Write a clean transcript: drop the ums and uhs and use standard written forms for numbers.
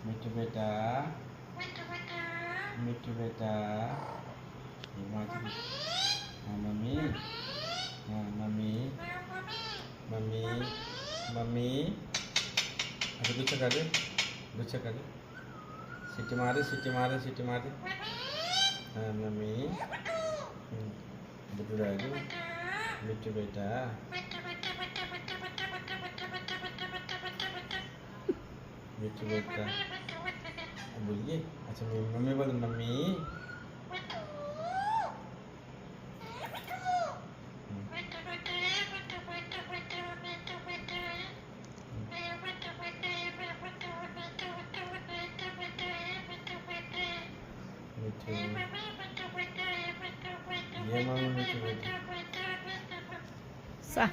मिट्टू बेटा मिट्टू बेटा हाँ मम्मी हाँ मम्मी मम्मी मम्मी अरे गुच्छा कर दे सीटी मारे हाँ मम्मी बुद्धू राजू मिट्टू बेटा मिट्टू बेटा बोलिए अच्छा मम्मी बोलो मम्मी मिट्टू ये मम्मी मिट्टू बेटा सा